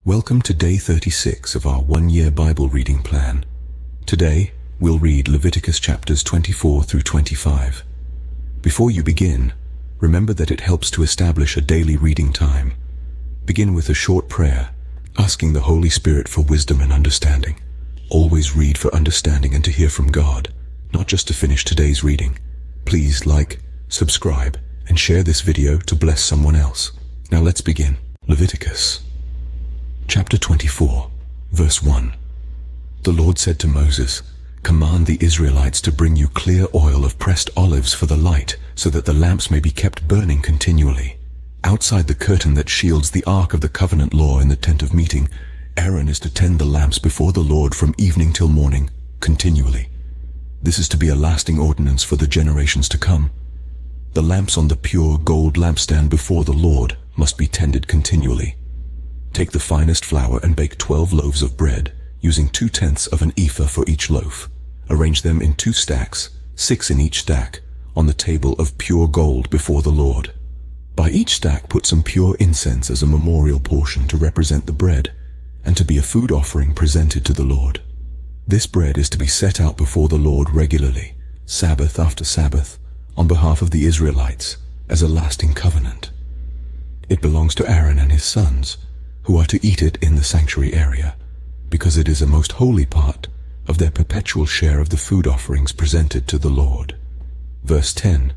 Welcome to day 36 of our one-year Bible reading plan. Today, we'll read Leviticus chapters 24 through 25. Before you begin, remember that it helps to establish a daily reading time. Begin with a short prayer, asking the Holy Spirit for wisdom and understanding. Always read for understanding and to hear from God, not just to finish today's reading. Please like, subscribe, and share this video to bless someone else. Now let's begin. Leviticus chapter 24, verse 1. The Lord said to Moses, "Command the Israelites to bring you clear oil of pressed olives for the light, so that the lamps may be kept burning continually. Outside the curtain that shields the ark of the covenant law in the tent of meeting, Aaron is to tend the lamps before the Lord from evening till morning, continually. This is to be a lasting ordinance for the generations to come. The lamps on the pure gold lampstand before the Lord must be tended continually. Take the finest flour and bake 12 loaves of bread, using 2/10 of an ephah for each loaf. Arrange them in 2 stacks, 6 in each stack, on the table of pure gold before the Lord. By each stack put some pure incense as a memorial portion to represent the bread, and to be a food offering presented to the Lord. This bread is to be set out before the Lord regularly, Sabbath after Sabbath, on behalf of the Israelites, as a lasting covenant. It belongs to Aaron and his sons, who are to eat it in the sanctuary area, because it is a most holy part of their perpetual share of the food offerings presented to the Lord." Verse 10.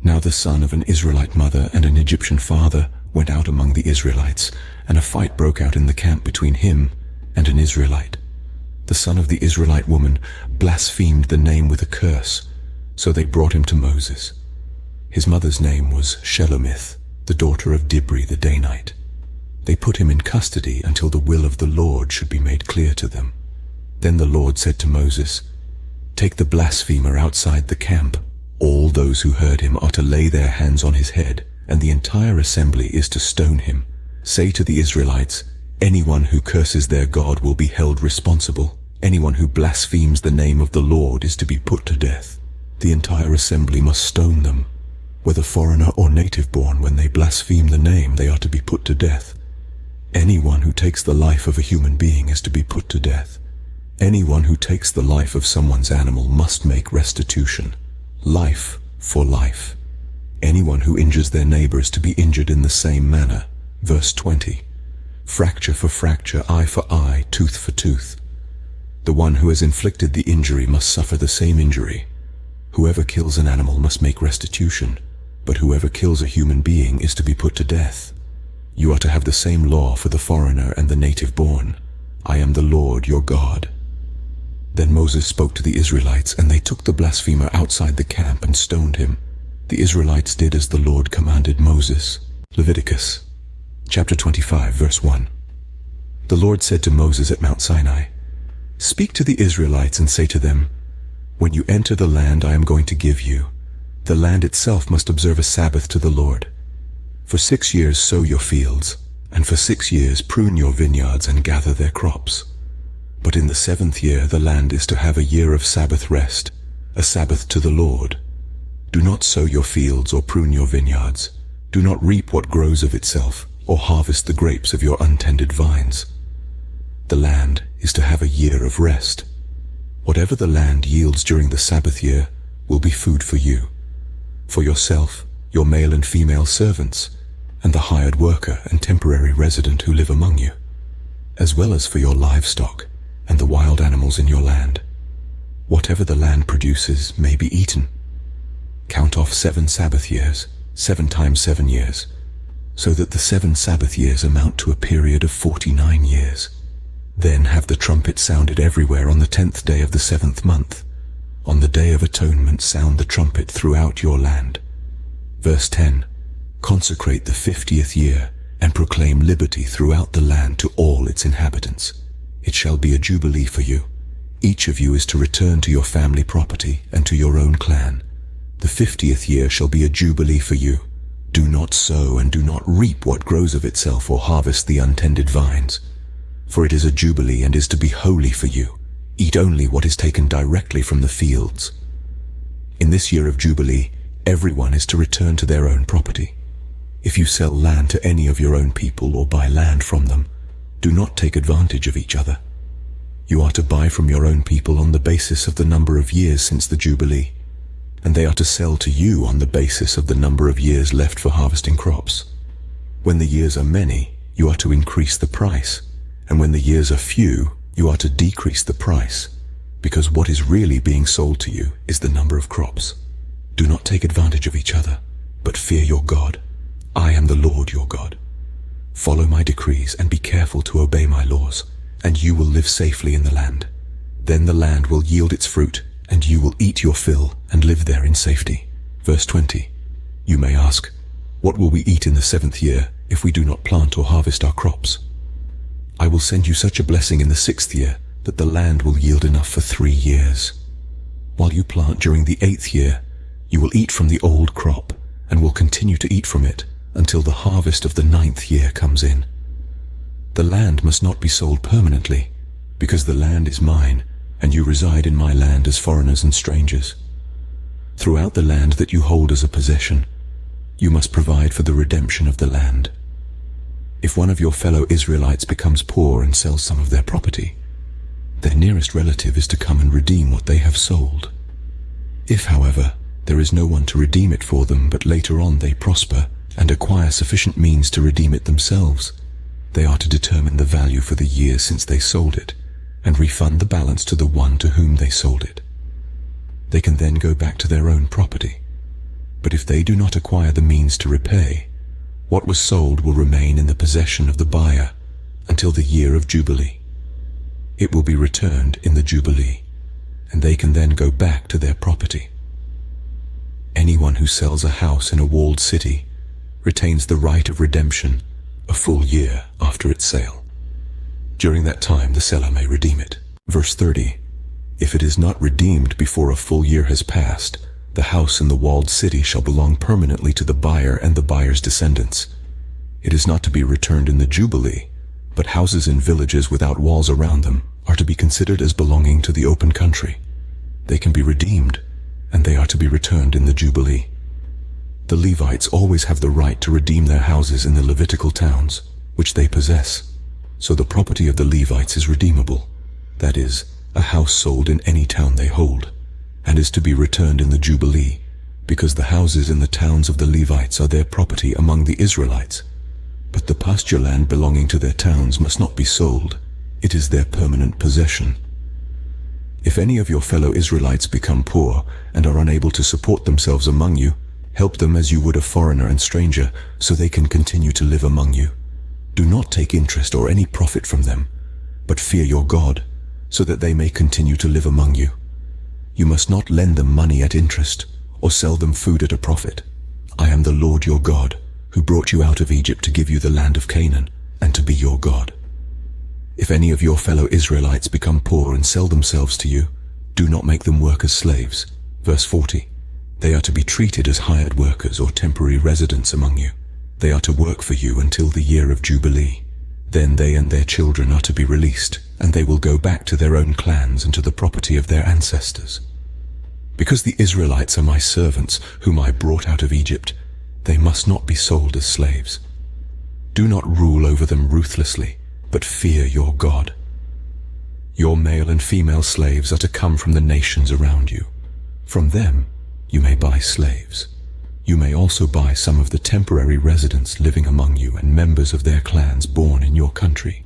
Now the son of an Israelite mother and an Egyptian father went out among the Israelites, and a fight broke out in the camp between him and an Israelite. The son of the Israelite woman blasphemed the name with a curse, so they brought him to Moses. His mother's name was Shelomith, the daughter of Dibri the Danite. They put him in custody until the will of the Lord should be made clear to them. Then the Lord said to Moses, "Take the blasphemer outside the camp. All those who heard him are to lay their hands on his head, and the entire assembly is to stone him. Say to the Israelites, anyone who curses their God will be held responsible. Anyone who blasphemes the name of the Lord is to be put to death. The entire assembly must stone them. Whether foreigner or native-born, when they blaspheme the name, they are to be put to death. Anyone who takes the life of a human being is to be put to death. Anyone who takes the life of someone's animal must make restitution. Life for life. Anyone who injures their neighbor is to be injured in the same manner." Verse 20. Fracture for fracture, eye for eye, tooth for tooth. The one who has inflicted the injury must suffer the same injury. Whoever kills an animal must make restitution, but whoever kills a human being is to be put to death. You are to have the same law for the foreigner and the native-born. I am the Lord your God. Then Moses spoke to the Israelites, and they took the blasphemer outside the camp and stoned him. The Israelites did as the Lord commanded Moses. Leviticus chapter 25, verse 1. The Lord said to Moses at Mount Sinai, "Speak to the Israelites and say to them, when you enter the land I am going to give you, the land itself must observe a Sabbath to the Lord. For 6 years sow your fields, and for 6 years prune your vineyards and gather their crops. But in the 7th year the land is to have a year of Sabbath rest, a Sabbath to the Lord. Do not sow your fields or prune your vineyards. Do not reap what grows of itself, or harvest the grapes of your untended vines. The land is to have a year of rest. Whatever the land yields during the Sabbath year will be food for you, for yourself, your male and female servants, and the hired worker and temporary resident who live among you, as well as for your livestock and the wild animals in your land. Whatever the land produces may be eaten. Count off 7 Sabbath years, 7 times 7 years, so that the 7 Sabbath years amount to a period of 49 years. Then have the trumpet sounded everywhere on the 10th day of the 7th month. On the Day of Atonement sound the trumpet throughout your land." Verse 10. Consecrate the 50th year, and proclaim liberty throughout the land to all its inhabitants. It shall be a jubilee for you. Each of you is to return to your family property and to your own clan. The 50th year shall be a jubilee for you. Do not sow and do not reap what grows of itself or harvest the untended vines. For it is a jubilee and is to be holy for you. Eat only what is taken directly from the fields. In this year of jubilee, everyone is to return to their own property. If you sell land to any of your own people or buy land from them, Do not take advantage of each other. You are to buy from your own people on the basis of the number of years since the Jubilee, and they are to sell to you on the basis of the number of years left for harvesting crops. When the years are many, you are to increase the price, and when the years are few, you are to decrease the price, because what is really being sold to you is the number of crops. Do not take advantage of each other, but fear your God. I am the Lord your God. Follow my decrees and be careful to obey my laws, and you will live safely in the land. Then the land will yield its fruit, and you will eat your fill and live there in safety. Verse 20. You may ask, what will we eat in the 7th year if we do not plant or harvest our crops? I will send you such a blessing in the 6th year that the land will yield enough for 3 years. While you plant during the 8th year, you will eat from the old crop and will continue to eat from it until the harvest of the 9th year comes in. The land must not be sold permanently, because the land is mine, and you reside in my land as foreigners and strangers. Throughout the land that you hold as a possession, you must provide for the redemption of the land. If one of your fellow Israelites becomes poor and sells some of their property, their nearest relative is to come and redeem what they have sold. If, however, there is no one to redeem it for them, but later on they prosper and acquire sufficient means to redeem it themselves, they are to determine the value for the year since they sold it, and refund the balance to the one to whom they sold it. They can then go back to their own property. But if they do not acquire the means to repay, what was sold will remain in the possession of the buyer until the year of Jubilee. It will be returned in the Jubilee, and they can then go back to their property. Anyone who sells a house in a walled city retains the right of redemption a full year after its sale. During that time the seller may redeem it. Verse 30. If it is not redeemed before a full year has passed, the house in the walled city shall belong permanently to the buyer and the buyer's descendants. It is not to be returned in the Jubilee, but houses in villages without walls around them are to be considered as belonging to the open country. They can be redeemed, and they are to be returned in the Jubilee. The Levites always have the right to redeem their houses in the Levitical towns, which they possess. So the property of the Levites is redeemable, that is, a house sold in any town they hold, and is to be returned in the Jubilee, because the houses in the towns of the Levites are their property among the Israelites. But the pasture land belonging to their towns must not be sold. It is their permanent possession. If any of your fellow Israelites become poor and are unable to support themselves among you, help them as you would a foreigner and stranger, so they can continue to live among you. Do not take interest or any profit from them, but fear your God, so that they may continue to live among you. You must not lend them money at interest, or sell them food at a profit. I am the Lord your God, who brought you out of Egypt to give you the land of Canaan, and to be your God. If any of your fellow Israelites become poor and sell themselves to you, do not make them work as slaves. Verse 40. They are to be treated as hired workers or temporary residents among you. They are to work for you until the year of Jubilee. Then they and their children are to be released, and they will go back to their own clans and to the property of their ancestors. Because the Israelites are my servants, whom I brought out of Egypt, they must not be sold as slaves. Do not rule over them ruthlessly, but fear your God. Your male and female slaves are to come from the nations around you. From them you may buy slaves. You may also buy some of the temporary residents living among you and members of their clans born in your country,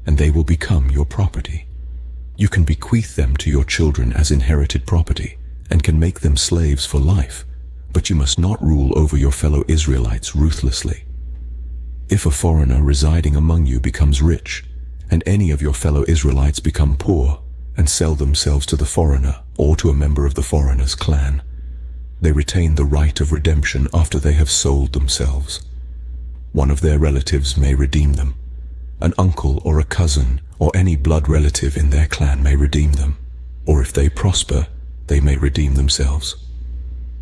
and they will become your property. You can bequeath them to your children as inherited property, and can make them slaves for life, but you must not rule over your fellow Israelites ruthlessly. If a foreigner residing among you becomes rich, and any of your fellow Israelites become poor, and sell themselves to the foreigner or to a member of the foreigner's clan, they retain the right of redemption after they have sold themselves. One of their relatives may redeem them. An uncle or a cousin or any blood relative in their clan may redeem them, or if they prosper, they may redeem themselves.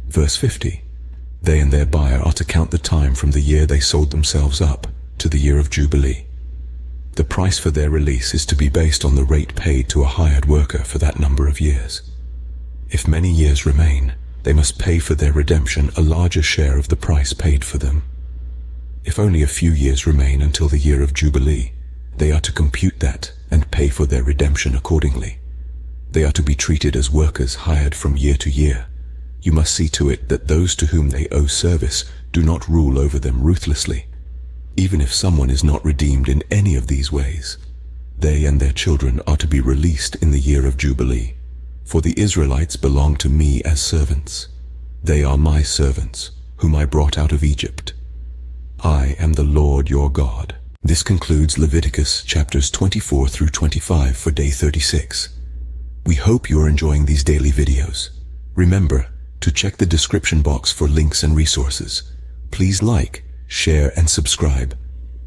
Verse 50. They and their buyer are to count the time from the year they sold themselves up to the year of Jubilee. The price for their release is to be based on the rate paid to a hired worker for that number of years. If many years remain, they must pay for their redemption a larger share of the price paid for them. If only a few years remain until the year of Jubilee, They are to compute that and pay for their redemption accordingly. They are to be treated as workers hired from year to year. You must see to it that those to whom they owe service do not rule over them ruthlessly. Even if someone is not redeemed in any of these ways, they and their children are to be released in the year of Jubilee. For the Israelites belong to me as servants. They are my servants, whom I brought out of Egypt. I am the Lord your God. This concludes Leviticus chapters 24 through 25 for day 36. We hope you are enjoying these daily videos. Remember to check the description box for links and resources. Please like, share, and subscribe.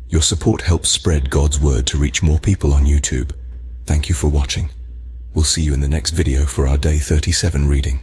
Your support helps spread God's word to reach more people on YouTube. Thank you for watching. We'll see you in the next video for our day 37 reading.